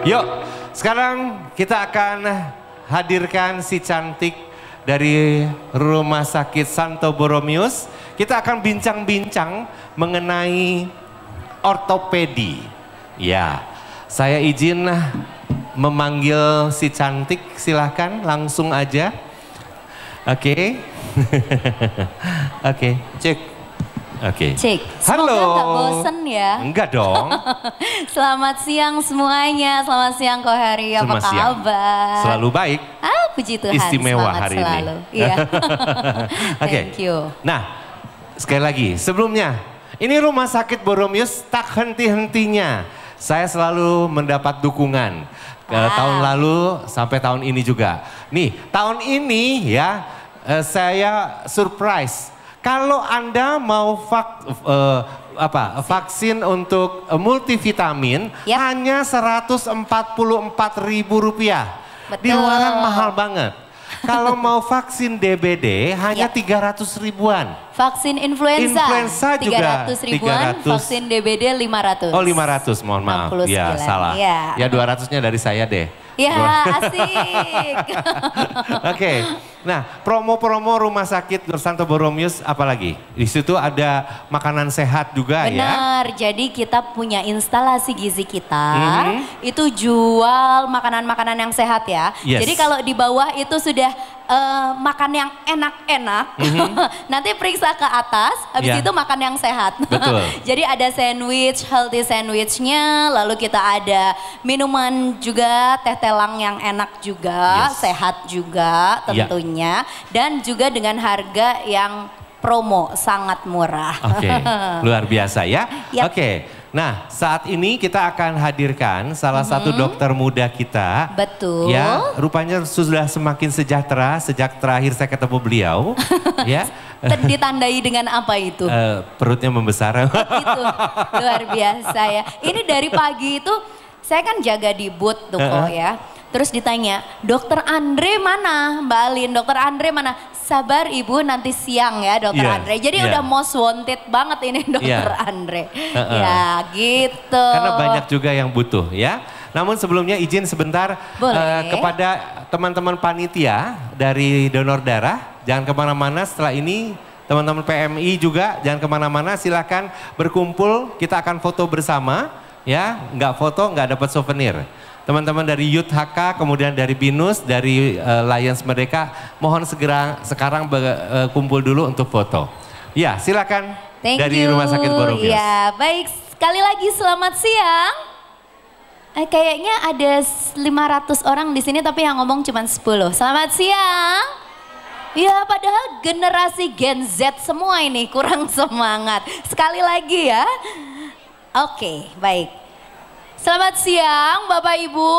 Yuk, sekarang kita akan hadirkan si cantik dari Rumah Sakit Santo Borromeus. Kita akan bincang-bincang mengenai ortopedi. Ya, saya izin memanggil si cantik, silahkan langsung aja. Oke. Oke, cek. Oke. Cek. Halo. Semoga nggak bosen ya. Enggak dong. Selamat siang semuanya. Selamat siang Ko Hari. Apa kabar? Selalu baik. Puji Tuhan. Istimewa Semangat hari selalu. ini. Iya. Oke. Thank you. Nah, sekali lagi sebelumnya, ini Rumah Sakit Borromeus tak henti-hentinya. Saya selalu mendapat dukungan. Tahun lalu sampai tahun ini juga. Nih, tahun ini ya saya surprise. Kalau Anda mau vaksin untuk multivitamin hanya Rp144.000. Di luaran mahal banget. Kalau mau vaksin DBD hanya 300 ribuan. Vaksin influenza juga 300 ribuan, vaksin DBD 500. Oh 500, mohon maaf. 69. Ya salah. Ya 200-nya dari saya deh. Ya asik. Oke. Nah, promo-promo Rumah Sakit Santo Borromeus apalagi? Di situ ada makanan sehat juga. Benar, ya. Benar, jadi kita punya instalasi gizi kita. Itu jual makanan-makanan yang sehat ya. Yes. Jadi kalau di bawah itu sudah makan yang enak-enak. Nanti periksa ke atas, habis itu makan yang sehat. Betul. Jadi ada sandwich, healthy sandwichnya. Lalu kita ada minuman juga, teh telang yang enak juga, sehat juga tentunya. Dan juga dengan harga yang promo, sangat murah. Oke, luar biasa ya. Yep. Oke, nah saat ini kita akan hadirkan salah satu dokter muda kita. Betul. Ya, rupanya sudah semakin sejahtera sejak terakhir saya ketemu beliau. Ya. Ditandai dengan apa itu? Perutnya membesar. Gitu, luar biasa ya. Ini dari pagi itu saya kan jaga di booth tuh kok ya. Terus ditanya, dokter Andre mana Mbak Alin? Dokter Andre mana? Sabar ibu nanti siang ya dokter Andre. Jadi udah most wanted banget ini dokter Andre. Ya gitu. Karena banyak juga yang butuh ya. Namun sebelumnya izin sebentar kepada teman-teman panitia dari donor darah. Jangan kemana-mana setelah ini. Teman-teman PMI juga jangan kemana-mana, silakan berkumpul. Kita akan foto bersama ya. Nggak foto nggak dapat souvenir. Teman-teman dari Youth HK, kemudian dari BINUS, dari Lions Merdeka, mohon segera sekarang kumpul dulu untuk foto. Ya, silakan. Dari Rumah Sakit Borromeus. Ya, baik. Sekali lagi selamat siang. Kayaknya ada 500 orang di sini tapi yang ngomong cuma 10. Selamat siang. Ya, padahal generasi Gen Z semua ini kurang semangat. Sekali lagi ya. Oke, baik. Selamat siang Bapak Ibu,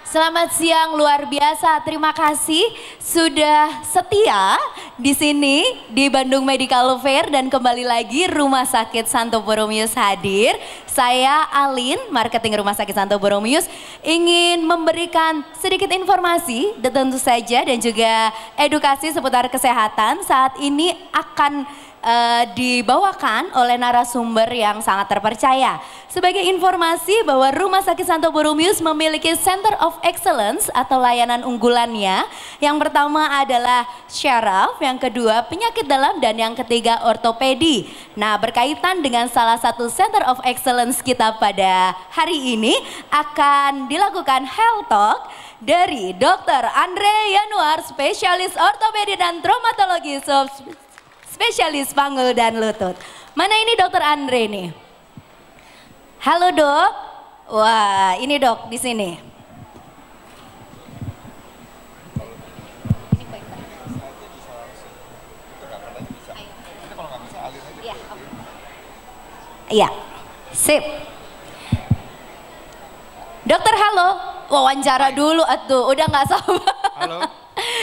selamat siang luar biasa. Terima kasih sudah setia di sini di Bandung Medical Fair dan kembali lagi Rumah Sakit Santo Borromeus hadir. Saya Alin, marketing Rumah Sakit Santo Borromeus ingin memberikan sedikit informasi tentu saja dan juga edukasi seputar kesehatan. Saat ini akan dibawakan oleh narasumber yang sangat terpercaya. Sebagai informasi bahwa Rumah Sakit Santo Borromeus memiliki Center of Excellence atau layanan unggulannya. Yang pertama adalah syaraf, yang kedua penyakit dalam, dan yang ketiga ortopedi. Nah, berkaitan dengan salah satu Center of Excellence kita pada hari ini akan dilakukan Health Talk dari Dr. Andre Yanuar, spesialis ortopedi dan traumatologi, spesialis panggul dan lutut. Mana ini dokter Andre nih? Halo dok. Wah, ini dok di sini. Iya, sip. Dokter halo, wawancara dulu atuh, udah nggak sabar. Halo.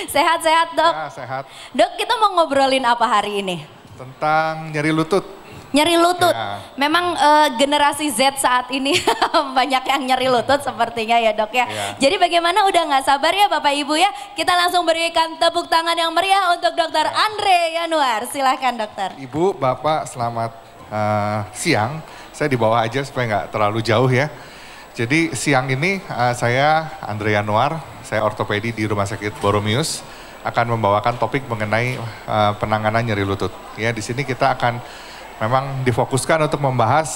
Sehat-sehat dok? Ya, sehat. Dok, kita mau ngobrolin apa hari ini? Tentang nyeri lutut. Nyeri lutut. Ya. Memang generasi Z saat ini banyak yang nyeri lutut sepertinya ya dok ya. Jadi bagaimana, udah nggak sabar ya Bapak Ibu ya. Kita langsung berikan tepuk tangan yang meriah untuk dokter Andre Yanuar. Silahkan dokter. Ibu, Bapak selamat siang. Saya di bawah aja supaya nggak terlalu jauh ya. Jadi siang ini saya Andre Yanuar, saya ortopedi di Rumah Sakit Boromius akan membawakan topik mengenai penanganan nyeri lutut. Ya, di sini kita akan memang difokuskan untuk membahas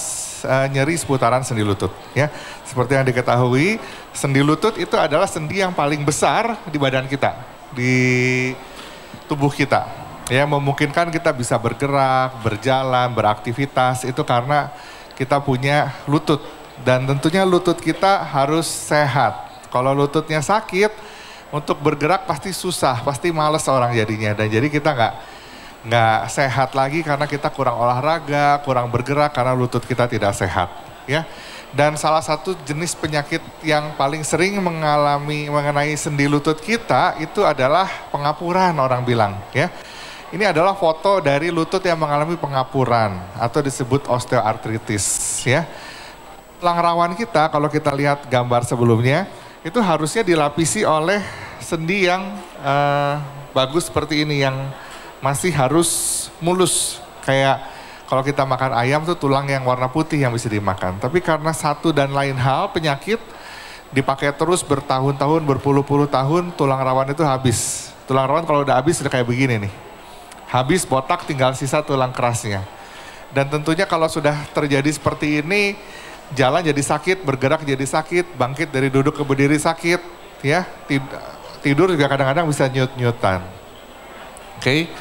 nyeri seputaran sendi lutut. Ya, seperti yang diketahui, sendi lutut itu adalah sendi yang paling besar di badan kita, di tubuh kita. Ya, memungkinkan kita bisa bergerak, berjalan, beraktivitas itu karena kita punya lutut. Dan tentunya lutut kita harus sehat. Kalau lututnya sakit, untuk bergerak pasti susah, pasti males orang jadinya. Dan jadi kita nggak sehat lagi karena kita kurang olahraga, kurang bergerak karena lutut kita tidak sehat. Ya. Dan salah satu jenis penyakit yang paling sering mengenai sendi lutut kita itu adalah pengapuran, orang bilang. Ya. Ini adalah foto dari lutut yang mengalami pengapuran atau disebut osteoartritis. Ya. Tulang rawan kita, kalau kita lihat gambar sebelumnya, itu harusnya dilapisi oleh sendi yang bagus seperti ini, yang masih harus mulus. Kayak kalau kita makan ayam tuh tulang yang warna putih yang bisa dimakan. Tapi karena satu dan lain hal, penyakit dipakai terus bertahun-tahun, berpuluh-puluh tahun, tulang rawan itu habis. Tulang rawan kalau udah habis udah kayak begini nih. Habis botak, tinggal sisa tulang kerasnya. Dan tentunya kalau sudah terjadi seperti ini, jalan jadi sakit, bergerak jadi sakit, bangkit dari duduk ke berdiri sakit, ya. Tidur juga kadang-kadang bisa nyut-nyutan. Oke.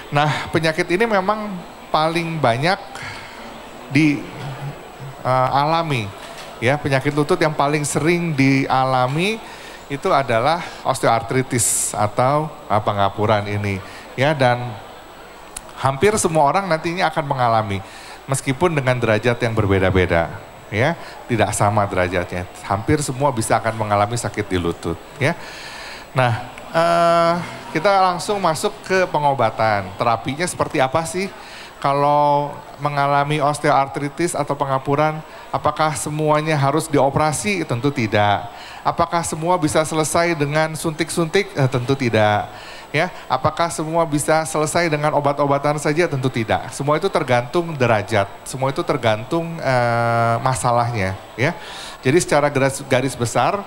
Nah, penyakit ini memang paling banyak dialami. Ya, penyakit lutut yang paling sering dialami itu adalah osteoartritis atau pengapuran ini. Ya, dan hampir semua orang nantinya akan mengalami, meskipun dengan derajat yang berbeda-beda. Ya, tidak sama derajatnya. Hampir semua bisa akan mengalami sakit di lutut. Ya, nah kita langsung masuk ke pengobatan. Terapinya seperti apa sih? Kalau mengalami osteoartritis atau pengapuran, apakah semuanya harus dioperasi? Tentu tidak. Apakah semua bisa selesai dengan suntik-suntik? Tentu tidak. Ya, apakah semua bisa selesai dengan obat-obatan saja? Tentu tidak. Semua itu tergantung derajat, semua itu tergantung masalahnya. Ya, jadi secara garis besar,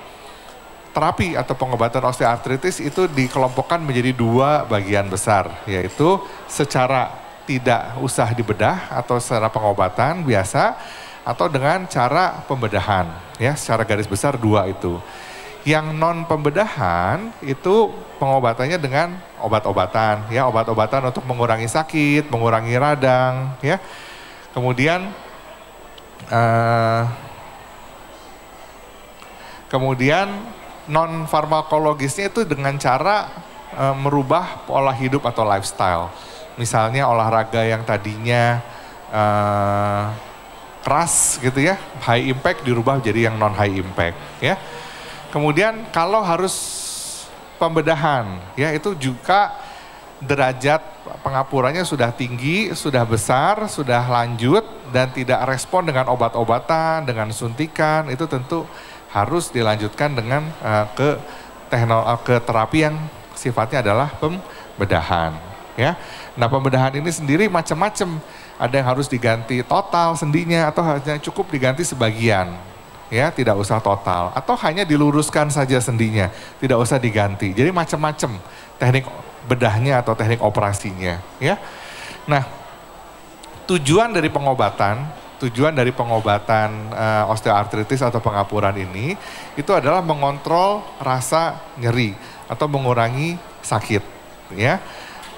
terapi atau pengobatan osteoartritis itu dikelompokkan menjadi dua bagian besar, yaitu secara tidak usah dibedah atau secara pengobatan biasa, atau dengan cara pembedahan. Ya, secara garis besar dua itu. Yang non pembedahan itu pengobatannya dengan obat-obatan, ya, obat-obatan untuk mengurangi sakit, mengurangi radang, ya. Kemudian non farmakologisnya itu dengan cara merubah pola hidup atau lifestyle. Misalnya olahraga yang tadinya keras gitu ya, high impact dirubah jadi yang non high impact, ya. Kemudian kalau harus pembedahan, ya, itu juga derajat pengapurannya sudah tinggi, sudah besar, sudah lanjut dan tidak respon dengan obat-obatan, dengan suntikan, itu tentu harus dilanjutkan dengan ke terapi yang sifatnya adalah pembedahan. Ya, nah pembedahan ini sendiri macam-macam. Ada yang harus diganti total sendinya atau hanya cukup diganti sebagian. Ya, tidak usah total atau hanya diluruskan saja sendinya, tidak usah diganti. Jadi macam-macam teknik bedahnya atau teknik operasinya, ya. Nah, tujuan dari pengobatan osteoartritis atau pengapuran ini itu adalah mengontrol rasa nyeri atau mengurangi sakit, ya.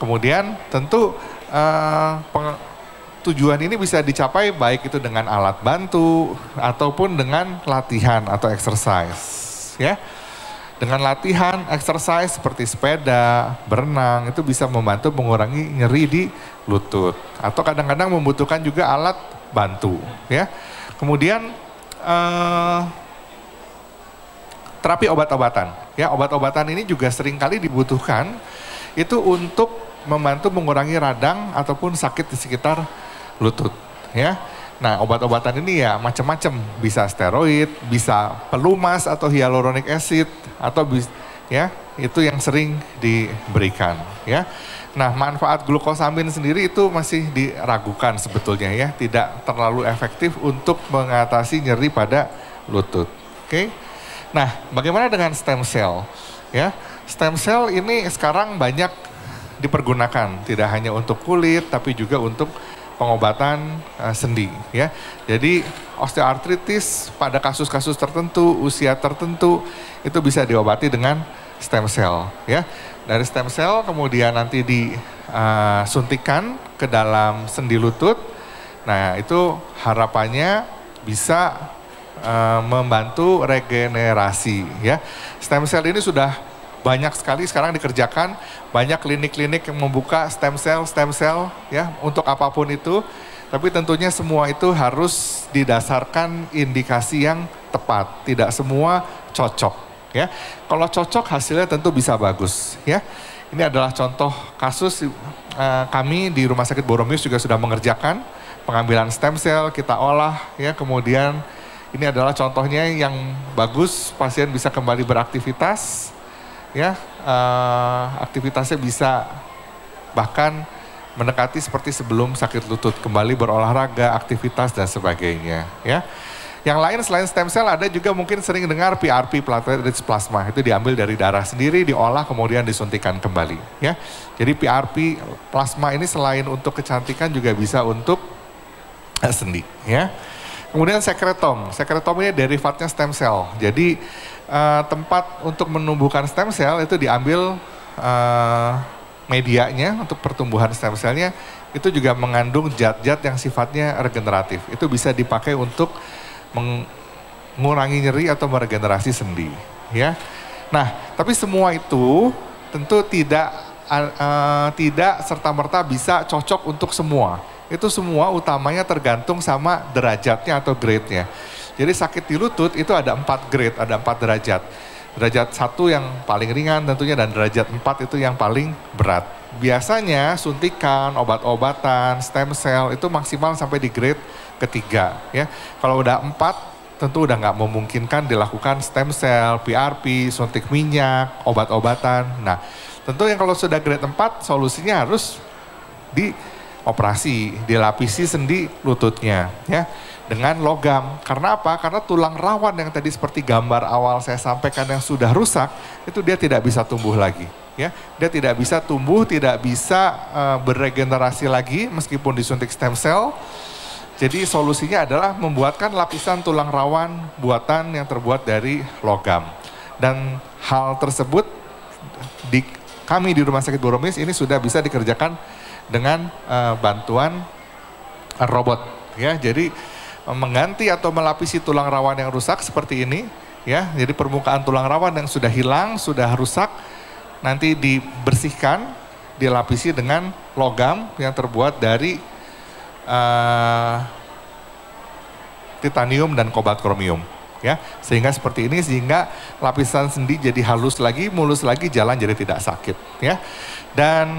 Kemudian tentu tujuan ini bisa dicapai baik itu dengan alat bantu ataupun dengan latihan atau exercise, ya. Dengan latihan, exercise seperti sepeda, berenang itu bisa membantu mengurangi nyeri di lutut atau kadang-kadang membutuhkan juga alat bantu, ya. Kemudian terapi obat-obatan, ya, obat-obatan ini juga seringkali dibutuhkan itu untuk membantu mengurangi radang ataupun sakit di sekitar lutut, ya. Nah, obat-obatan ini ya macam-macam, bisa steroid, bisa pelumas atau hyaluronic acid atau ya, itu yang sering diberikan, ya. Nah, manfaat glukosamin sendiri itu masih diragukan sebetulnya, ya, tidak terlalu efektif untuk mengatasi nyeri pada lutut. Oke. Nah, bagaimana dengan stem cell? Ya, stem cell ini sekarang banyak dipergunakan, tidak hanya untuk kulit tapi juga untuk pengobatan sendi, ya. Jadi osteoartritis pada kasus-kasus tertentu, usia tertentu itu bisa diobati dengan stem cell, ya. Dari stem cell kemudian nanti disuntikan ke dalam sendi lutut. Nah, itu harapannya bisa membantu regenerasi, ya. Stem cell ini sudah banyak sekali sekarang dikerjakan, banyak klinik-klinik yang membuka stem cell ya untuk apapun itu. Tapi tentunya semua itu harus didasarkan indikasi yang tepat, tidak semua cocok, ya. Kalau cocok hasilnya tentu bisa bagus, ya. Ini adalah contoh kasus kami di Rumah Sakit Boromius juga sudah mengerjakan pengambilan stem cell, kita olah, ya, kemudian ini adalah contohnya yang bagus, pasien bisa kembali beraktivitas, ya, aktivitasnya bisa bahkan mendekati seperti sebelum sakit lutut, kembali berolahraga, aktivitas dan sebagainya, ya. Yang lain selain stem cell ada juga mungkin sering dengar PRP, platelet rich plasma, itu diambil dari darah sendiri, diolah kemudian disuntikan kembali, ya. Jadi PRP plasma ini selain untuk kecantikan juga bisa untuk sendi, ya. Kemudian sekretom ini derivatnya stem cell. Jadi tempat untuk menumbuhkan stem cell itu diambil medianya untuk pertumbuhan stem cellnya itu juga mengandung zat-zat yang sifatnya regeneratif. Itu bisa dipakai untuk mengurangi nyeri atau meregenerasi sendi, ya. Nah, tapi semua itu tentu tidak serta-merta bisa cocok untuk semua. Itu semua utamanya tergantung sama derajatnya atau grade-nya. Jadi sakit di lutut itu ada 4 grade, ada 4 derajat. Derajat 1 yang paling ringan tentunya dan derajat 4 itu yang paling berat. Biasanya suntikan, obat-obatan, stem cell itu maksimal sampai di grade ketiga, ya. Kalau udah 4 tentu udah nggak memungkinkan dilakukan stem cell, PRP, suntik minyak, obat-obatan. Nah, tentu yang kalau sudah grade 4 solusinya harus operasi, dilapisi sendi lututnya, ya, dengan logam. Karena apa? Karena tulang rawan yang tadi seperti gambar awal saya sampaikan yang sudah rusak, itu dia tidak bisa tumbuh lagi, ya. Dia tidak bisa tumbuh, tidak bisa beregenerasi lagi meskipun disuntik stem cell. Jadi solusinya adalah membuatkan lapisan tulang rawan buatan yang terbuat dari logam. Dan hal tersebut kami di Rumah Sakit Boromius ini sudah bisa dikerjakan dengan bantuan robot, ya. Jadi mengganti atau melapisi tulang rawan yang rusak seperti ini, ya. Jadi permukaan tulang rawan yang sudah hilang, sudah rusak, nanti dibersihkan, dilapisi dengan logam yang terbuat dari titanium dan kobalt kromium, ya. Sehingga seperti ini, sehingga lapisan sendi jadi halus lagi, mulus lagi, jalan jadi tidak sakit, ya. Dan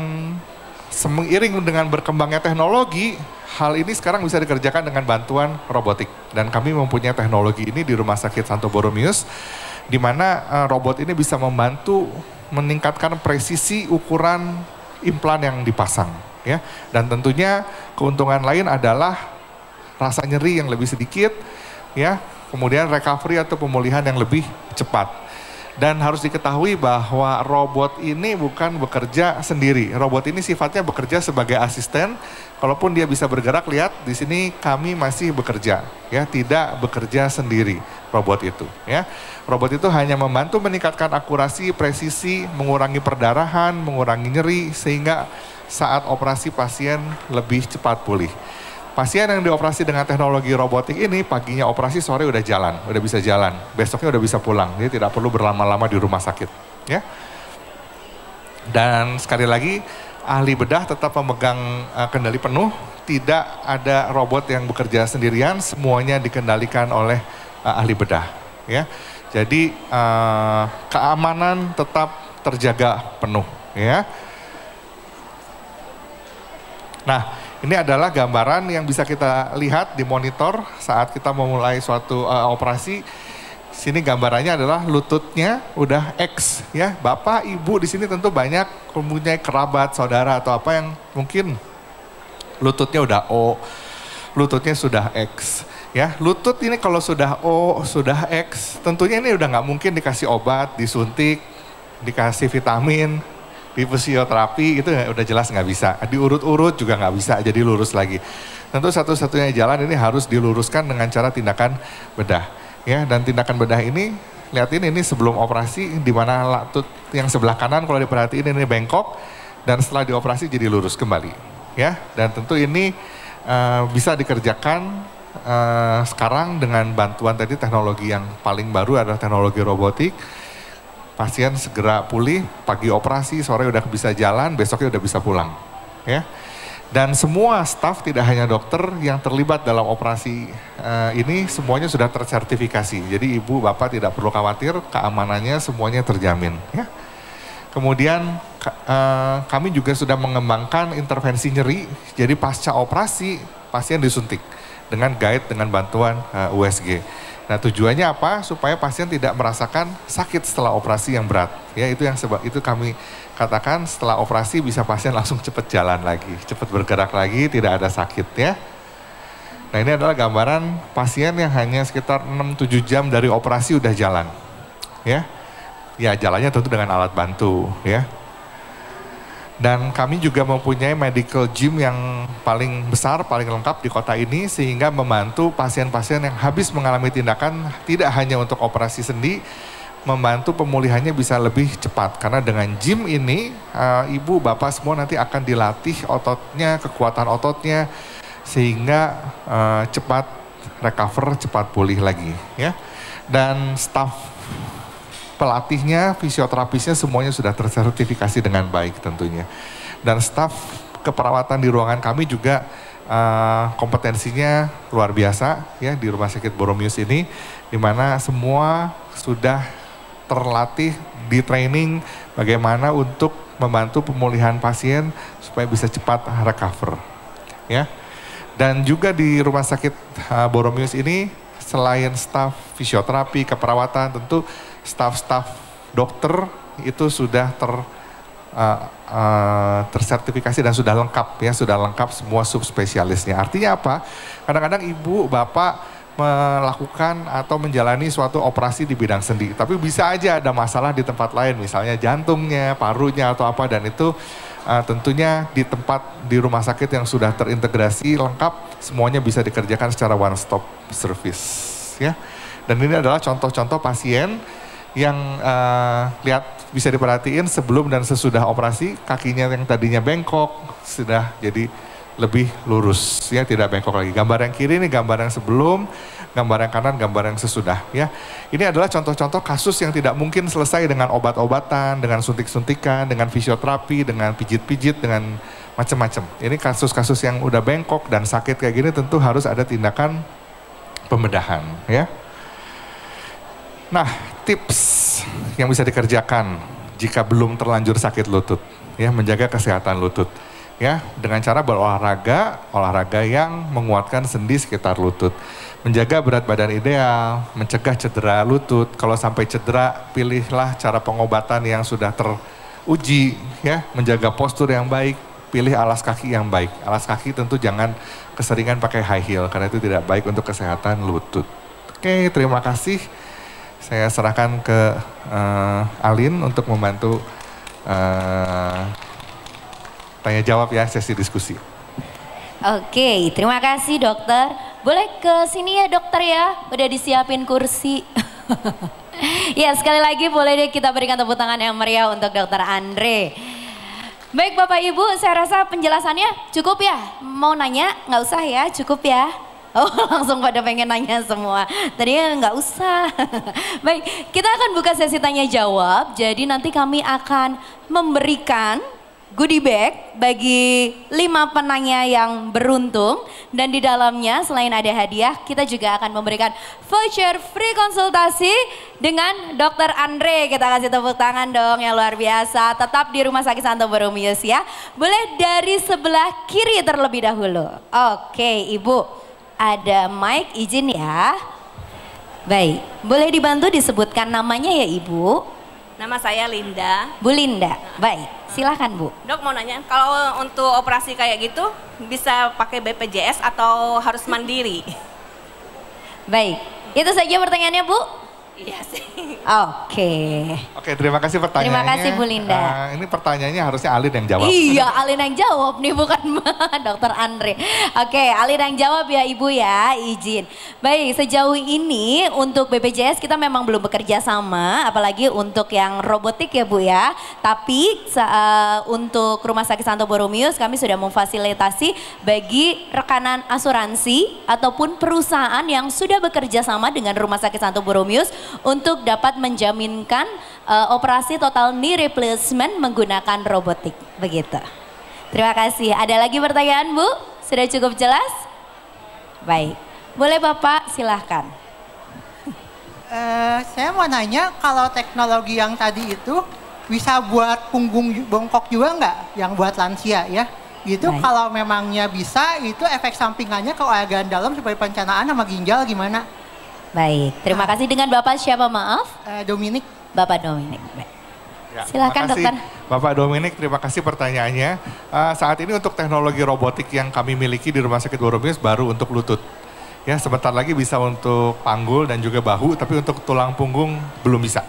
seiring dengan berkembangnya teknologi, hal ini sekarang bisa dikerjakan dengan bantuan robotik. Dan kami mempunyai teknologi ini di Rumah Sakit Santo Boromius, di mana robot ini bisa membantu meningkatkan presisi ukuran implan yang dipasang, ya. Dan tentunya keuntungan lain adalah rasa nyeri yang lebih sedikit, ya. Kemudian recovery atau pemulihan yang lebih cepat. Dan harus diketahui bahwa robot ini bukan bekerja sendiri. Robot ini sifatnya bekerja sebagai asisten. Kalaupun dia bisa bergerak, lihat di sini kami masih bekerja, ya, tidak bekerja sendiri robot itu, ya. Robot itu hanya membantu meningkatkan akurasi, presisi, mengurangi perdarahan, mengurangi nyeri sehingga saat operasi pasien lebih cepat pulih. Pasien yang dioperasi dengan teknologi robotik ini paginya operasi, sore udah jalan, udah bisa jalan, besoknya udah bisa pulang, jadi tidak perlu berlama-lama di rumah sakit, ya. Dan sekali lagi ahli bedah tetap memegang kendali penuh, tidak ada robot yang bekerja sendirian, semuanya dikendalikan oleh ahli bedah, ya. Jadi keamanan tetap terjaga penuh, ya. Nah, ini adalah gambaran yang bisa kita lihat di monitor saat kita memulai suatu operasi. Sini gambarannya adalah lututnya udah X, ya. Bapak, Ibu di sini tentu banyak mempunyai kerabat, saudara atau apa yang mungkin lututnya udah O, lututnya sudah X. Ya, lutut ini kalau sudah O, sudah X, tentunya ini udah nggak mungkin dikasih obat, disuntik, dikasih vitamin, di fisioterapi, itu udah jelas nggak bisa. Diurut-urut juga nggak bisa, jadi lurus lagi. Tentu satu-satunya jalan ini harus diluruskan dengan cara tindakan bedah. Ya, dan tindakan bedah ini, lihatin ini sebelum operasi, di mana lutut yang sebelah kanan kalau diperhatiin ini bengkok, dan setelah dioperasi jadi lurus kembali. Ya, dan tentu ini bisa dikerjakan sekarang dengan bantuan tadi teknologi yang paling baru adalah teknologi robotik. Pasien segera pulih, pagi operasi, sore udah bisa jalan, besoknya udah bisa pulang. Ya. Dan semua staf tidak hanya dokter yang terlibat dalam operasi ini semuanya sudah tersertifikasi. Jadi ibu bapak tidak perlu khawatir, keamanannya semuanya terjamin. Ya. Kemudian kami juga sudah mengembangkan intervensi nyeri, jadi pasca operasi pasien disuntik dengan guide, dengan bantuan USG. Nah tujuannya apa? Supaya pasien tidak merasakan sakit setelah operasi yang berat. Ya itu yang sebab itu kami katakan setelah operasi bisa pasien langsung cepat jalan lagi, cepat bergerak lagi, tidak ada sakit ya. Nah ini adalah gambaran pasien yang hanya sekitar 6-7 jam dari operasi udah jalan. Ya, ya jalannya tentu dengan alat bantu ya. Dan kami juga mempunyai medical gym yang paling besar, paling lengkap di kota ini sehingga membantu pasien-pasien yang habis mengalami tindakan tidak hanya untuk operasi sendi, membantu pemulihannya bisa lebih cepat. Karena dengan gym ini ibu bapak semua nanti akan dilatih ototnya, kekuatan ototnya sehingga cepat recover, cepat pulih lagi ya. Dan staf pelatihnya, fisioterapisnya semuanya sudah tersertifikasi dengan baik tentunya. Dan staf keperawatan di ruangan kami juga kompetensinya luar biasa ya di Rumah Sakit Boromius ini, di mana semua sudah terlatih di training bagaimana untuk membantu pemulihan pasien supaya bisa cepat recover ya. Dan juga di Rumah Sakit Boromius ini selain staf fisioterapi, keperawatan, tentu staf-staf dokter itu sudah tersertifikasi dan sudah lengkap ya, sudah lengkap semua subspesialisnya. Artinya apa? Kadang-kadang ibu, bapak melakukan atau menjalani suatu operasi di bidang sendi, tapi bisa aja ada masalah di tempat lain, misalnya jantungnya, parunya atau apa, dan itu tentunya di tempat di rumah sakit yang sudah terintegrasi lengkap, semuanya bisa dikerjakan secara one stop service ya. Dan ini adalah contoh-contoh pasien yang lihat bisa diperhatiin sebelum dan sesudah operasi, kakinya yang tadinya bengkok sudah jadi lebih lurus ya, tidak bengkok lagi. Gambar yang kiri ini gambar yang sebelum, gambar yang kanan gambar yang sesudah ya. Ini adalah contoh-contoh kasus yang tidak mungkin selesai dengan obat-obatan, dengan suntik-suntikan, dengan fisioterapi, dengan pijit-pijit, dengan macam-macam. Ini kasus-kasus yang udah bengkok dan sakit kayak gini tentu harus ada tindakan pembedahan ya. Nah, tips yang bisa dikerjakan jika belum terlanjur sakit lutut, ya, menjaga kesehatan lutut, ya, dengan cara olahraga yang menguatkan sendi sekitar lutut, menjaga berat badan ideal, mencegah cedera lutut. Kalau sampai cedera, pilihlah cara pengobatan yang sudah teruji, ya, menjaga postur yang baik, pilih alas kaki yang baik. Alas kaki tentu jangan keseringan pakai high heel karena itu tidak baik untuk kesehatan lutut. Oke, terima kasih. Saya serahkan ke Alin untuk membantu tanya jawab ya, sesi diskusi. Oke, terima kasih dokter. Boleh ke sini ya dokter ya, udah disiapin kursi. Ya sekali lagi boleh deh kita berikan tepuk tangan yang meriah untuk dokter Andre. Baik Bapak Ibu, saya rasa penjelasannya cukup ya. Mau nanya nggak usah ya, cukup ya. Oh langsung pada pengen nanya semua, tadinya nggak usah. Baik, kita akan buka sesi tanya jawab, jadi nanti kami akan memberikan goodie bag bagi 5 penanya yang beruntung. Dan di dalamnya selain ada hadiah, kita juga akan memberikan voucher free konsultasi dengan Dr. Andre. Kita kasih tepuk tangan dong yang luar biasa, tetap di Rumah Sakit Santo Boromius ya. Boleh dari sebelah kiri terlebih dahulu. Oke Ibu. Ada mic, izin ya. Baik, boleh dibantu disebutkan namanya ya Ibu? Nama saya Linda. Bu Linda, baik. Silahkan Bu. Dok mau nanya, kalau untuk operasi kayak gitu bisa pakai BPJS atau harus mandiri? Baik, itu saja pertanyaannya Bu? Iya sih. Oke, terima kasih pertanyaannya. Terima kasih Bu Linda. Ini pertanyaannya harusnya Alin yang jawab. Iya, Alin yang jawab nih, bukan Dokter Andre. Oke, Alin yang jawab ya Ibu ya, izin. Baik, sejauh ini untuk BPJS kita memang belum bekerja sama, apalagi untuk yang robotik ya Bu ya. Tapi untuk Rumah Sakit Santo Borromeus kami sudah memfasilitasi bagi rekanan asuransi ataupun perusahaan yang sudah bekerja sama dengan Rumah Sakit Santo Borromeus untuk dapat menjaminkan operasi total knee replacement menggunakan robotik. Begitu. Terima kasih. Ada lagi pertanyaan Bu? Sudah cukup jelas? Baik. Boleh Bapak silahkan. Saya mau nanya kalau teknologi yang tadi itu bisa buat punggung bongkok juga nggak? Yang buat lansia ya? Gitu. Baik. Kalau memangnya bisa, itu efek sampingannya ke organ dalam seperti pencernaan sama ginjal gimana? Baik, terima kasih. Dengan Bapak siapa maaf? Dominik. Bapak Dominik. Ya, silakan dokter. Bapak Dominik, terima kasih pertanyaannya. Saat ini untuk teknologi robotik yang kami miliki di Rumah Sakit Borromeus baru untuk lutut. Ya, sebentar lagi bisa untuk panggul dan juga bahu, tapi untuk tulang punggung belum bisa.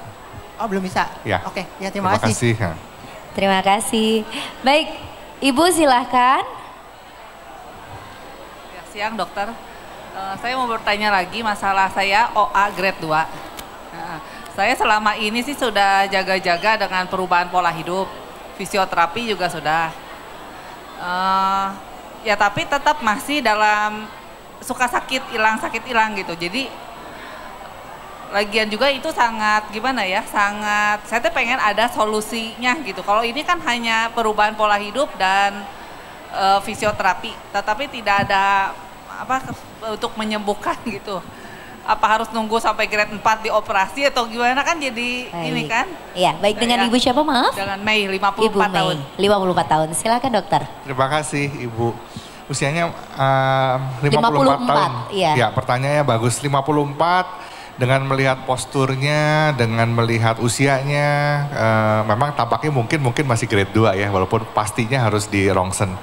Oh, belum bisa? Ya. Oke, ya terima kasih. Terima kasih. Baik, Ibu silahkan. Ya, siang dokter. Saya mau bertanya lagi masalah saya OA grade 2. Nah, saya selama ini sih sudah jaga-jaga dengan perubahan pola hidup, fisioterapi juga sudah. Ya tapi tetap masih dalam suka sakit hilang gitu. Jadi lagian juga itu sangat gimana ya, sangat saya tuh pengen ada solusinya gitu. Kalau ini kan hanya perubahan pola hidup dan fisioterapi, tetapi tidak ada untuk menyembuhkan gitu. Apa harus nunggu sampai grade 4 dioperasi atau gimana kan jadi baik. Ini kan? Iya, baik dengan Ibu siapa maaf? Dengan Mei, 54 Ibu Mei, tahun. 54 tahun, silakan dokter. Terima kasih Ibu. Usianya 54 tahun. Iya. Ya, pertanyaannya bagus. 54 dengan melihat posturnya, dengan melihat usianya, memang tampaknya mungkin masih grade 2 ya, walaupun pastinya harus di rongsen.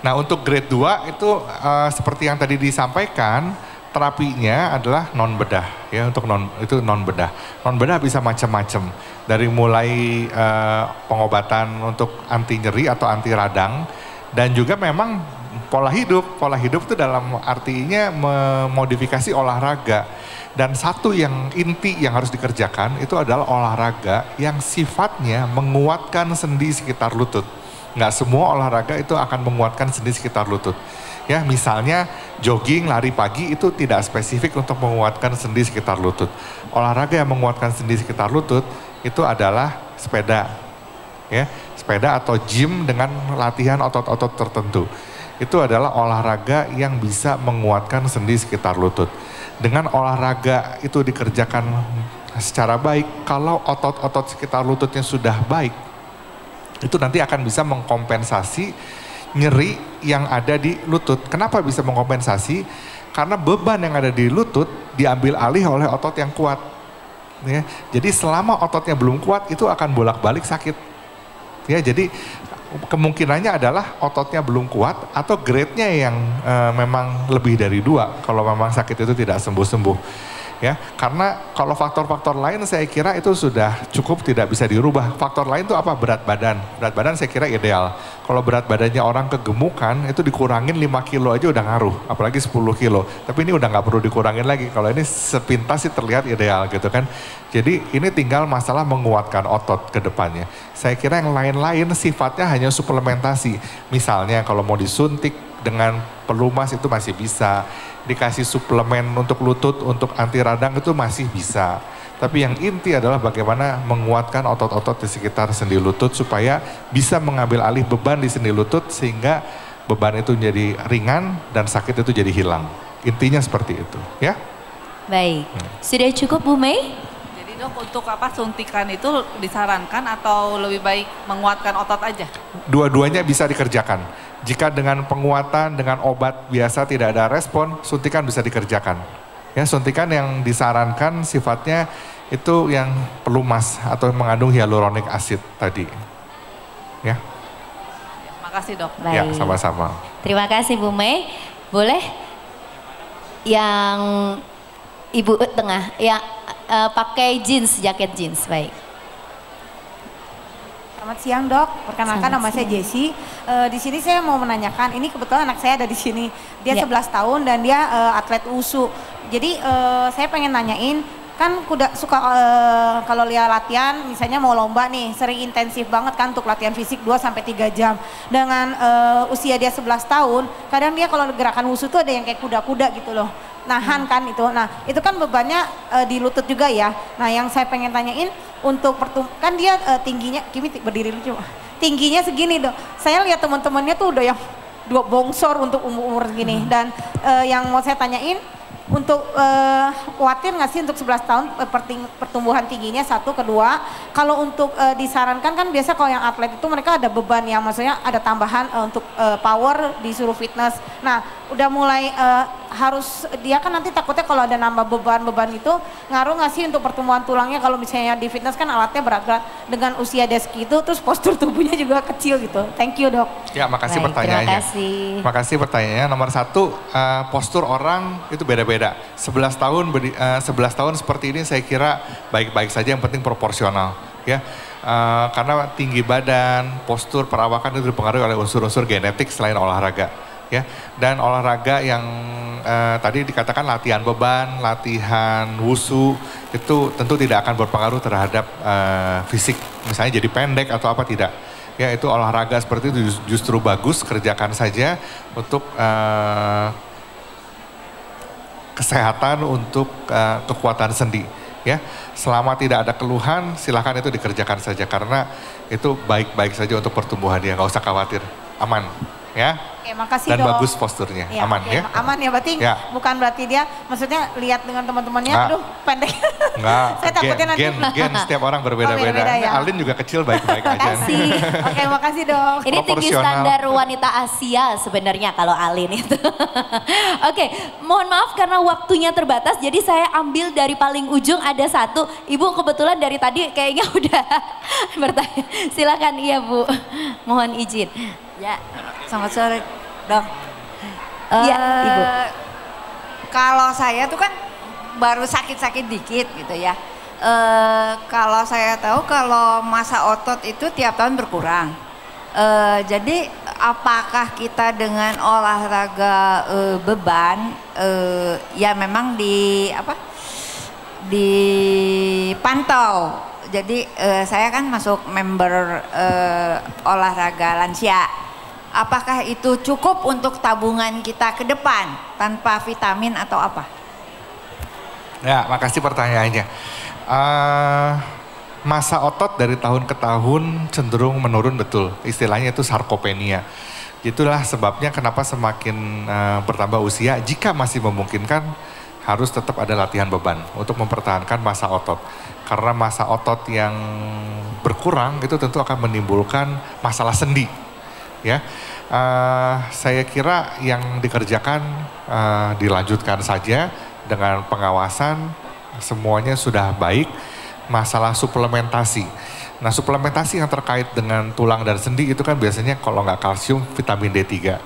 Nah untuk grade 2 itu seperti yang tadi disampaikan, terapinya adalah non bedah ya, untuk non bedah. Non bedah bisa macam-macam, dari mulai pengobatan untuk anti nyeri atau anti radang, dan juga memang pola hidup itu dalam artinya memodifikasi olahraga. Dan satu yang inti yang harus dikerjakan itu adalah olahraga yang sifatnya menguatkan sendi sekitar lutut. Nggak semua olahraga itu akan menguatkan sendi sekitar lutut. Ya, misalnya jogging, lari pagi itu tidak spesifik untuk menguatkan sendi sekitar lutut. Olahraga yang menguatkan sendi sekitar lutut itu adalah sepeda. Ya, sepeda atau gym dengan latihan otot-otot tertentu. Itu adalah olahraga yang bisa menguatkan sendi sekitar lutut. Dengan olahraga itu dikerjakan secara baik, kalau otot-otot sekitar lututnya sudah baik, itu nanti akan bisa mengkompensasi nyeri yang ada di lutut. Kenapa bisa mengkompensasi? Karena beban yang ada di lutut diambil alih oleh otot yang kuat. Ya, jadi selama ototnya belum kuat itu akan bolak-balik sakit. Ya, jadi kemungkinannya adalah ototnya belum kuat atau grade-nya yang memang lebih dari 2 kalau memang sakit itu tidak sembuh-sembuh. Ya, karena kalau faktor-faktor lain saya kira itu sudah cukup, tidak bisa dirubah. Faktor lain itu apa? Berat badan. Berat badan saya kira ideal. Kalau berat badannya orang kegemukan itu dikurangin 5 kilo aja udah ngaruh, apalagi 10 kilo. Tapi ini udah nggak perlu dikurangin lagi. Kalau ini sepintas sih terlihat ideal gitu kan. Jadi ini tinggal masalah menguatkan otot ke depannya. Saya kira yang lain-lain sifatnya hanya suplementasi. Misalnya kalau mau disuntik dengan pelumas itu masih bisa. Dikasih suplemen untuk lutut, untuk anti radang itu masih bisa. Tapi yang inti adalah bagaimana menguatkan otot-otot di sekitar sendi lutut supaya bisa mengambil alih beban di sendi lutut sehingga beban itu jadi ringan dan sakit itu jadi hilang. Intinya seperti itu, ya. Baik, sudah cukup Bu Mei? Jadi dok, untuk apa suntikan itu disarankan atau lebih baik menguatkan otot aja? Dua-duanya bisa dikerjakan. Jika dengan penguatan, dengan obat biasa tidak ada respon, suntikan bisa dikerjakan. Ya, suntikan yang disarankan sifatnya itu yang pelumas atau mengandung hyaluronic acid tadi. Ya. Makasih dok. Baik. Ya, sama-sama. Terima kasih Bu Mei. Boleh yang Ibu tengah yang pakai jeans, jaket jeans, baik. Selamat siang dok, perkenalkan nama saya Jessie. Di sini saya mau menanyakan, ini kebetulan anak saya ada di sini. Dia 11 tahun dan dia atlet WUSU. Jadi saya pengen nanyain, kan kuda suka kalau lihat latihan, misalnya mau lomba nih, sering intensif banget kan untuk latihan fisik 2-3 jam. Dengan usia dia 11 tahun, kadang dia kalau gerakan WUSU tuh ada yang kayak kuda-kuda gitu loh. Nahan kan itu. Nah itu kan bebannya di lutut juga ya. Nah yang saya pengen tanyain untuk kan dia tingginya, Kimi berdiri dulu coba. Tingginya segini dong. Saya lihat teman-temannya tuh udah yang dua bongsor untuk umur segini. Dan yang mau saya tanyain untuk khawatir nggak sih untuk 11 tahun pertumbuhan tingginya satu, kedua kalau untuk disarankan kan biasa kalau yang atlet itu mereka ada beban yang maksudnya ada tambahan untuk power disuruh fitness. Nah udah mulai harus dia kan nanti takutnya kalau ada nambah beban itu ngaruh nggak sih untuk pertumbuhan tulangnya kalau misalnya di fitness kan alatnya berat-berat dengan usia dia segitu terus postur tubuhnya juga kecil gitu. Thank you dok. Ya makasih Baik, pertanyaannya. Terima kasih. Makasih pertanyaannya. Nomor 1 postur orang itu beda-beda. 11 tahun seperti ini saya kira baik-baik saja yang penting proporsional ya. Karena tinggi badan, postur, perawakan itu dipengaruhi oleh unsur-unsur genetik selain olahraga. Ya, dan olahraga yang tadi dikatakan latihan beban, latihan wusu itu tentu tidak akan berpengaruh terhadap fisik, misalnya jadi pendek atau apa tidak. Ya itu olahraga seperti itu justru bagus, kerjakan saja untuk kesehatan, untuk kekuatan sendi. Ya, selama tidak ada keluhan silahkan itu dikerjakan saja karena itu baik-baik saja untuk pertumbuhan dia, nggak usah khawatir, aman. Ya. Oke, makasih dan dok. bagus posturnya, ya, aman ya. Aman ya, berarti bukan berarti dia maksudnya lihat dengan teman-temannya, aduh pendek. Enggak, saya takutnya nanti. Gen setiap orang berbeda-beda. Ya. Alin juga kecil baik-baik aja. Makasih. Oke, makasih dok. Ini tinggi standar wanita Asia sebenarnya kalau Alin itu. Oke, mohon maaf karena waktunya terbatas jadi saya ambil dari paling ujung ada satu. Ibu kebetulan dari tadi kayaknya udah bertanya. Silakan iya Bu, mohon izin. Ya, selamat sore dok. Iya Ibu. Kalau saya tuh kan baru sakit-sakit dikit gitu ya. Kalau saya tahu kalau massa otot itu tiap tahun berkurang. Jadi apakah kita dengan olahraga beban ya memang dipantau. Jadi saya kan masuk member olahraga lansia. Apakah itu cukup untuk tabungan kita ke depan tanpa vitamin atau apa? Ya, makasih pertanyaannya. Massa otot dari tahun ke tahun cenderung menurun betul. Istilahnya itu sarkopenia. Itulah sebabnya kenapa semakin bertambah usia, jika masih memungkinkan harus tetap ada latihan beban untuk mempertahankan massa otot. Karena massa otot yang berkurang itu tentu akan menimbulkan masalah sendi. Ya, saya kira yang dikerjakan dilanjutkan saja dengan pengawasan, semuanya sudah baik. Masalah suplementasi. Nah suplementasi yang terkait dengan tulang dan sendi itu kan biasanya kalau nggak kalsium, vitamin D3.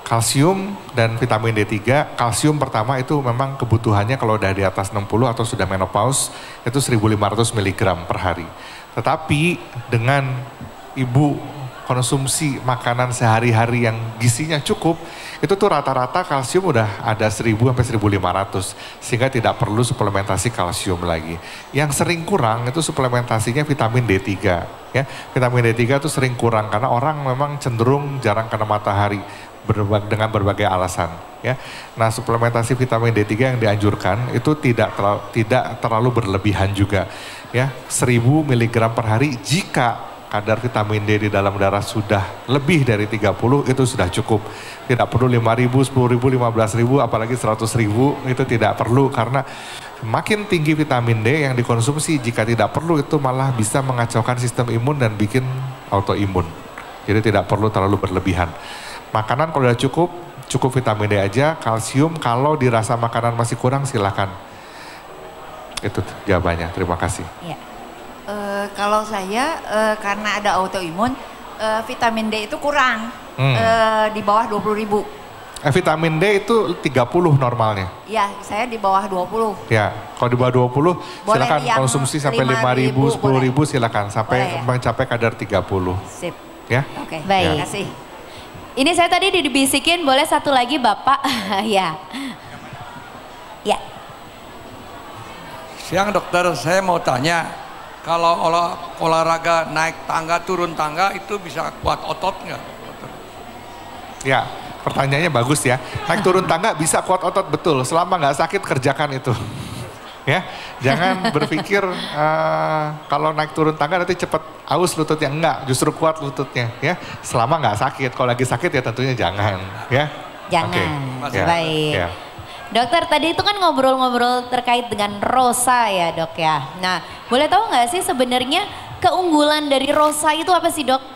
Kalsium dan vitamin D3, kalsium pertama itu memang kebutuhannya kalau udah di atas 60 atau sudah menopause itu 1500 mg per hari. Tetapi dengan ibu konsumsi makanan sehari-hari yang gizinya cukup, itu tuh rata-rata kalsium udah ada 1000 sampai 1500 sehingga tidak perlu suplementasi kalsium lagi. Yang sering kurang itu suplementasinya vitamin D3 ya. Vitamin D3 itu sering kurang karena orang memang cenderung jarang kena matahari dengan berbagai alasan ya. Nah, suplementasi vitamin D3 yang dianjurkan itu tidak terlalu berlebihan juga ya. 1000 mg per hari jika kadar vitamin D di dalam darah sudah lebih dari 30 itu sudah cukup. Tidak perlu 5.000, 10.000, 15.000 apalagi 100.000 itu tidak perlu karena makin tinggi vitamin D yang dikonsumsi jika tidak perlu itu malah bisa mengacaukan sistem imun dan bikin autoimun. Jadi tidak perlu terlalu berlebihan. Makanan kalau sudah cukup vitamin D aja, kalsium kalau dirasa makanan masih kurang silakan. Itu jawabannya, terima kasih. Ya. Kalau saya karena ada autoimun, vitamin D itu kurang di bawah 20.000. Vitamin D itu 30 normalnya. Ya, saya di bawah 20. Ya, kalau di bawah 20 silakan konsumsi sampai 5.000, 10.000 silakan sampai mencapai kadar 30. Sip. Ya. Oke, baik. Terima kasih. Ini saya tadi dibisikin, boleh satu lagi Bapak? Ya. Ya. Siang dokter, saya mau tanya, kalau olahraga naik tangga, turun tangga itu bisa kuat otot nggak? Ya, pertanyaannya bagus ya. Naik turun tangga bisa kuat otot, betul. Selama nggak sakit kerjakan itu. Ya, jangan berpikir kalau naik turun tangga nanti cepat aus lututnya, enggak, justru kuat lututnya ya. Selama nggak sakit, kalau lagi sakit ya tentunya jangan ya. Jangan, Okay. baik. Ya. Dokter, tadi itu kan ngobrol-ngobrol terkait dengan Rosa ya dok ya. Nah, boleh tahu nggak sih sebenarnya keunggulan dari Rosa itu apa sih dok?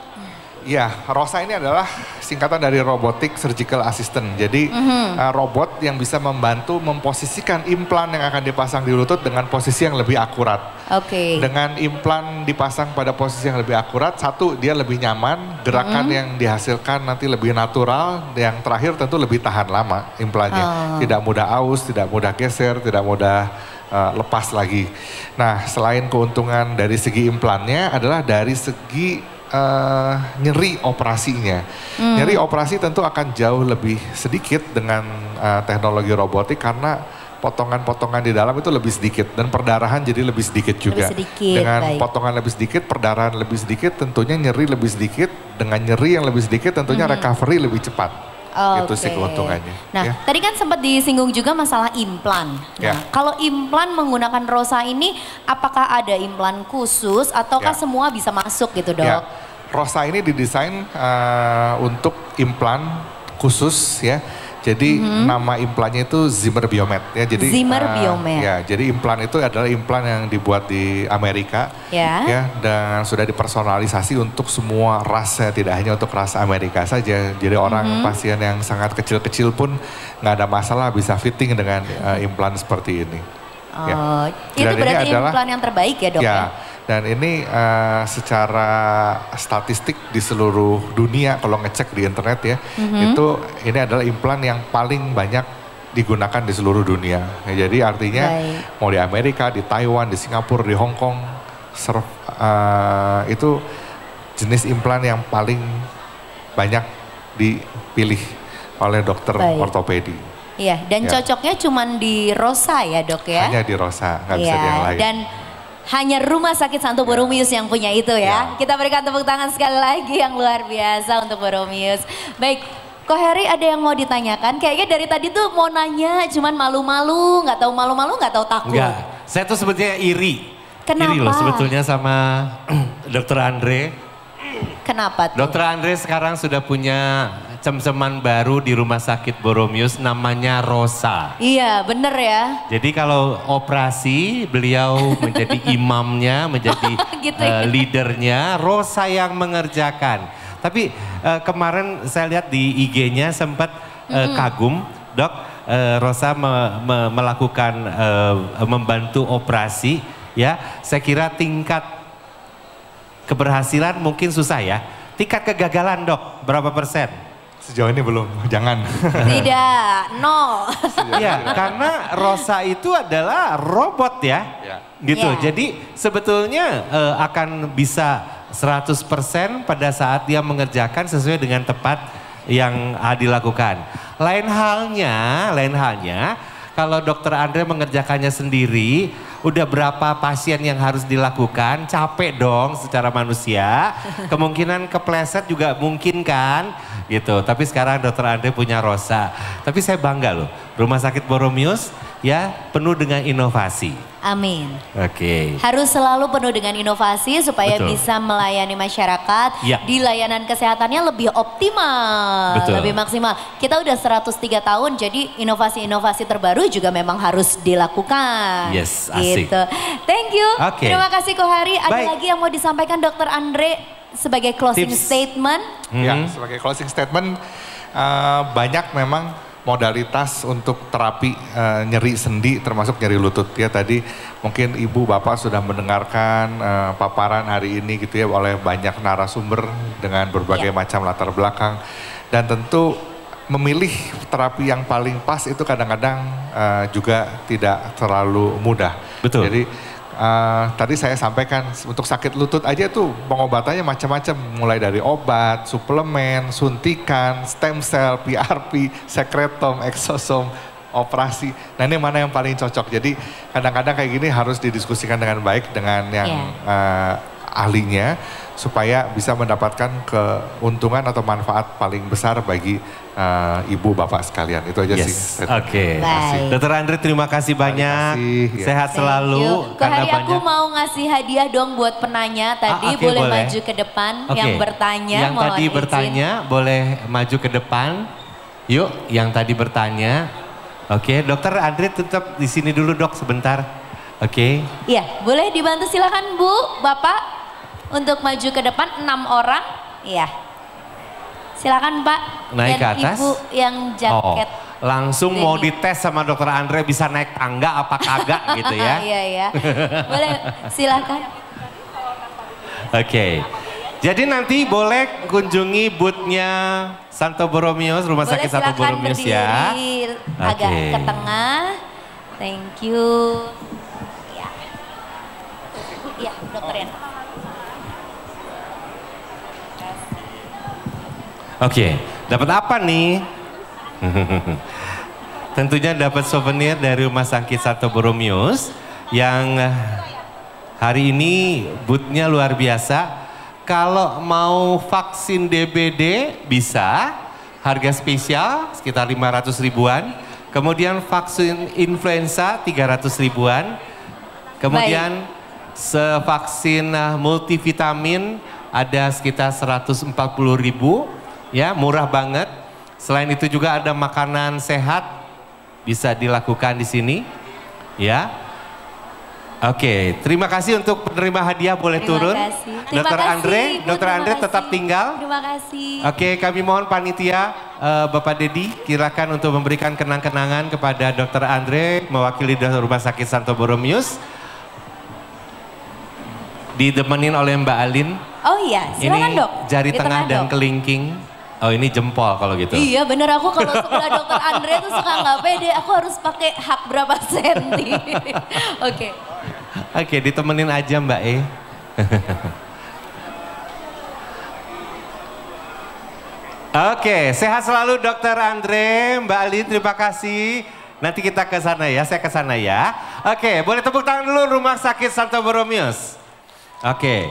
Ya, Rosa ini adalah singkatan dari Robotic Surgical Assistant. Jadi robot yang bisa membantu memposisikan implan yang akan dipasang di lutut dengan posisi yang lebih akurat. Oke. Dengan implan dipasang pada posisi yang lebih akurat, satu dia lebih nyaman, gerakan yang dihasilkan nanti lebih natural, yang terakhir tentu lebih tahan lama implannya. Tidak mudah aus, tidak mudah geser, tidak mudah lepas lagi. Nah, selain keuntungan dari segi implannya adalah dari segi nyeri operasinya. Nyeri operasi tentu akan jauh lebih sedikit dengan teknologi robotik karena potongan-potongan di dalam itu lebih sedikit dan perdarahan jadi lebih sedikit juga. Lebih sedikit, dengan baik. potongan lebih sedikit, perdarahan lebih sedikit, tentunya nyeri lebih sedikit. Dengan nyeri yang lebih sedikit tentunya recovery lebih cepat. Itu sih keuntungannya. Nah, ya. tadi kan sempat disinggung juga masalah implan. Nah, kalau implan menggunakan Rosa ini, apakah ada implan khusus ataukah semua bisa masuk gitu dok? Ya. Rosa ini didesain untuk implan khusus ya. Jadi nama implannya itu Zimmer Biomet ya. Jadi Zimmer Biomet. Ya, jadi implan itu adalah implan yang dibuat di Amerika ya dan sudah dipersonalisasi untuk semua ras ya, tidak hanya untuk ras Amerika saja. Jadi orang pasien yang sangat kecil-kecil pun nggak ada masalah bisa fitting dengan implan seperti ini. Oh, itu berarti implan yang terbaik ya dok? Ya. Dan ini secara statistik di seluruh dunia kalau ngecek di internet ya, itu ini adalah implan yang paling banyak digunakan di seluruh dunia. Ya, jadi artinya mau di Amerika, di Taiwan, di Singapura, di Hong Kong, itu jenis implan yang paling banyak dipilih oleh dokter ortopedi. Iya, dan cocoknya cuma di Rosa ya dok ya? Hanya di Rosa, nggak bisa di yang lain. Dan hanya Rumah Sakit Santo Borromeus yang punya itu ya. Kita berikan tepuk tangan sekali lagi yang luar biasa untuk Borromeus. Baik, Ko Heri ada yang mau ditanyakan? Kayaknya dari tadi tuh mau nanya, cuman malu-malu, nggak tahu malu-malu, nggak tahu takut. Enggak, saya tuh sebetulnya iri. Kenapa? Iri loh sebetulnya sama Dokter Andre. Kenapa tuh? Dokter Andre sekarang sudah punya cem-ceman baru di Rumah Sakit Borromeus namanya Rosa. Iya bener ya. Jadi kalau operasi beliau menjadi imamnya, menjadi gitu ya? leadernya, Rosa yang mengerjakan. Tapi kemarin saya lihat di IG-nya sempat kagum, dok, Rosa melakukan membantu operasi, ya. Saya kira tingkat keberhasilan mungkin susah ya. Tingkat kegagalan dok, berapa persen? Sejauh ini belum, jangan. Tidak, nol. Iya, karena Rosa itu adalah robot ya, gitu. Jadi sebetulnya akan bisa 100% pada saat dia mengerjakan sesuai dengan tepat yang dilakukan. Lain halnya kalau dokter Andre mengerjakannya sendiri, udah berapa pasien yang harus dilakukan, capek dong secara manusia. Kemungkinan kepleset juga mungkin kan, gitu. Tapi sekarang dokter Andre punya Rosa. Tapi saya bangga loh, Rumah Sakit Borromeus ya penuh dengan inovasi. Amin. Oke. Harus selalu penuh dengan inovasi supaya bisa melayani masyarakat di layanan kesehatannya lebih optimal, lebih maksimal. Kita udah 103 tahun jadi inovasi-inovasi terbaru juga memang harus dilakukan. Yes, asik. Gitu. Thank you. Terima kasih Ko Hari. Ada lagi yang mau disampaikan Dokter Andre sebagai closing statement? Ya, sebagai closing statement banyak memang modalitas untuk terapi nyeri sendi termasuk nyeri lutut ya. Tadi mungkin ibu bapak sudah mendengarkan paparan hari ini gitu ya oleh banyak narasumber dengan berbagai macam latar belakang dan tentu memilih terapi yang paling pas itu kadang-kadang juga tidak terlalu mudah. Betul. Jadi tadi saya sampaikan untuk sakit lutut aja tuh pengobatannya macam-macam, mulai dari obat, suplemen, suntikan, stem cell, PRP, sekretom, eksosom, operasi. Nah ini mana yang paling cocok. Jadi kadang-kadang kayak gini harus didiskusikan dengan baik dengan yang ahlinya supaya bisa mendapatkan keuntungan atau manfaat paling besar bagi ibu bapak sekalian. Itu aja sih. Oke. Dokter Andre terima kasih banyak. Sehat selalu. Ke hari aku mau ngasih hadiah dong buat penanya tadi. Boleh maju ke depan yang bertanya. Yang tadi bertanya boleh maju ke depan. Yuk yang tadi bertanya. Oke, Dokter Andre tetap di sini dulu dok sebentar. Oke. Iya, boleh dibantu silakan Bu, Bapak. Untuk maju ke depan 6 orang, iya. Silakan Pak. Naik ke atas. Ibu yang jaket. Langsung mau dites sama Dokter Andre bisa naik tangga apa kagak gitu ya. Iya. Boleh silakan. Oke. Jadi nanti boleh kunjungi boothnya Santo Borromeus, Rumah Sakit Santo Borromeus ya. Agak ke tengah. Thank you. Iya, dokter ya. Oke, dapat apa nih? Tentunya dapat souvenir dari Rumah Sakit Santo Borromeus yang hari ini boothnya luar biasa. Kalau mau vaksin DBD bisa, harga spesial sekitar 500 ribuan. Kemudian vaksin influenza 300 ribuan. Kemudian vaksin multivitamin ada sekitar 140 ribu. Ya, murah banget. Selain itu juga ada makanan sehat bisa dilakukan di sini. Ya. Oke, terima kasih untuk penerima hadiah boleh turun. Dokter Andre, Dokter Andre tetap tinggal. Terima kasih. Oke, kami mohon panitia Bapak Dedi silakan untuk memberikan kenang-kenangan kepada Dokter Andre mewakili Rumah Sakit Santo Borromeus. Ditemenin oleh Mbak Alin. Oh iya, silakan Dok. Jari tengah dan kelingking. Oh ini jempol kalau gitu. Iya bener, aku kalau sebelah Dokter Andre tuh suka nggak pede. Aku harus pakai hak berapa senti. Oke. Oke, ditemenin aja Mbak E. Oke, sehat selalu Dokter Andre, Mbak Alin terima kasih. Nanti kita ke sana ya, saya ke sana ya. Oke, boleh tepuk tangan dulu Rumah Sakit Santo Borromeus. Oke.